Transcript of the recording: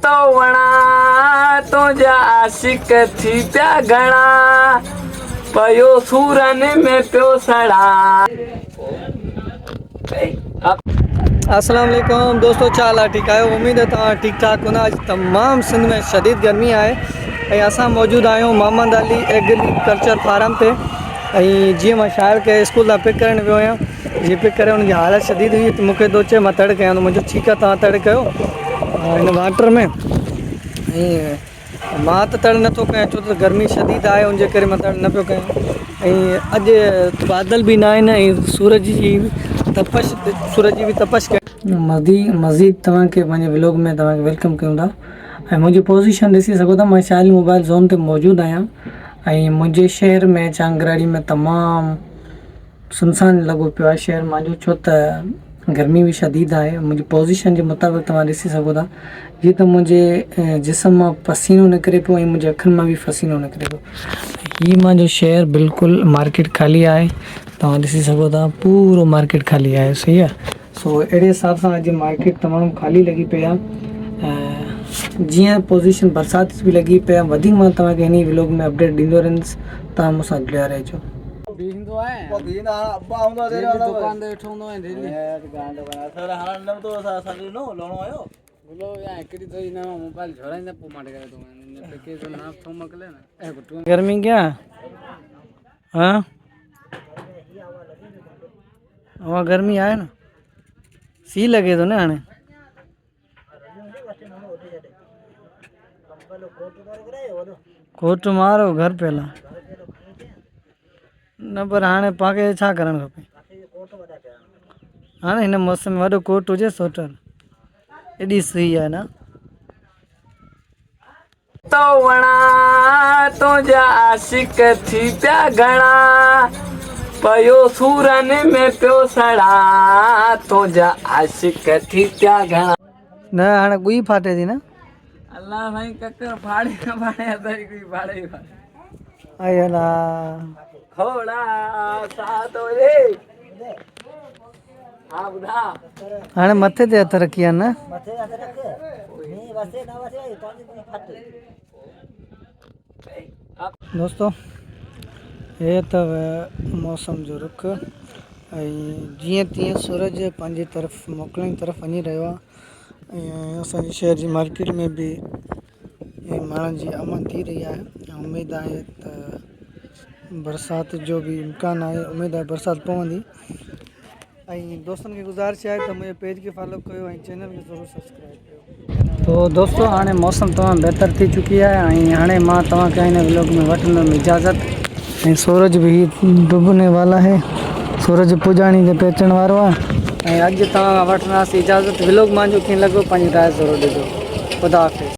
तो वणा तुझा आशिक थी प्या घणा पयो सूरन में प्यो सड़ा। अस्सलाम वालेकुम दोस्तों, चाल आहे ठीक आहियो? उम्मीद है तव्हां ठीक ठाक हूंदा। अॼु तमामु सिंध में शदीद गर्मी आहे ऐं असां मौजूदु आहियूं मोहम्मद अली एग्रीकल्चर फार्म ते। ऐं जीअं मां शाइर खे स्कूल तां पिक करणु वियो आहियां, जीअं पिक करे हुनजी हालत शदीद हुई त मूंखे थो चए मां तड़ कयां, त मुंहिंजो ठीकु आहे तव्हां तड़ कयो हिन वाटर में। ऐं मां त तड़ नथो कयां छो त गर्मी शदीद आहे, उनजे करे मां तड़ न पियो कयां। ऐं अॼु बादल बि न आहिनि ऐं सूरज जी बि तपश मज़ीद तव्हांखे पंहिंजे व्लॉग में तव्हांखे वेलकम कयूं था। ऐं मुंहिंजी पोज़ीशन ॾिसी सघो था, मां शाइल मोबाइल ज़ोन ते मौजूदु आहियां ऐं मुंहिंजे शहर में चांगराड़ी में तमामु सुनसान लॻो पियो आहे शहर मुंहिंजो, छो त गर्मी बि शदीद आहे। मुंहिंजी पोज़ीशन जे मुताबिक़ तव्हां ॾिसी सघो था जीअं त मुंहिंजे जिस्म मां पसीनो निकिरे पियो ऐं मुंहिंजे अखियुनि मां बि पसीनो निकिरे पियो। हीअ मुंहिंजो शहर बिल्कुलु मार्केट ख़ाली आहे, तव्हां ॾिसी सघो था पूरो मार्केट ख़ाली आहे। सही आहे, सो अहिड़े हिसाब सां अॼु मार्केट तमामु ख़ाली लॻी पई आहे। जीअं पोज़ीशन बरसाति बि लॻी पई आहे, वधीक मां तव्हांखे हिन व्लॉग में अपडेट ॾींदो रहंदुसि, तव्हां मूंसां जुड़िया रहिजो। गर्मी क्या हाँ हवा गर्मी आहे न, सी लगे तो ना हाणे कोट मारो घर पहला न, पर हाणे पाके छा करणु खपे हाणे हिन मौसम में वॾो कोट हुजे स्वेटर, एॾी सही आहे न। तो वणा तुझा आशिक थी प्या घणा पयो सूरन में प्यो सड़ा तुझा आशिक थी प्या घणा। न हाणे ॿुई फाटे थी न। अल्लाह भाई ककर फाड़े न फाड़े अदर कोई फाड़े ही फाड़े। आई अला खोड़ा सातो रे हां बुधा हाणे मथे ते हथ रखी आहे न। मथे हथ रख नी वसे न वसे तोनी फट। दोस्तों ये अथव मौसम जो रुख ऐं जीअं तीअं सूरज पंहिंजी तरफ़ मोकिलण जी तरफ़ वञी रहियो आहे ऐं असांजे शहर जी मार्केट में बि माण्हुनि जी आमद थी रही आहे ऐं उमेदु आहे त बरसाति जो बि इम्कान आहे, उमेदु आहे बरसाति पवंदी। ऐं दोस्तनि खे गुज़ारिश आहे त मुंहिंजे पेज खे फॉलो कयो ऐं चैनल खे ज़रूरु सब्सक्राइब कयो। तो दोस्तों हाणे मौसम तमामु बहितर थी चुकी आहे ऐं हाणे मां तव्हांखे हिन व्लॉग में वठंदुमि इजाज़त। ऐं सूरज बि डुबने वाला है, सूरज पुॼाणी ते पहुचण वारो आहे ऐं अॼु तव्हां वठंदासीं इजाज़त। व्लॉग मुंहिंजो कीअं लॻो पंहिंजी राय ज़रूरु ॾिजो। ख़ुदा हाफ़िज़।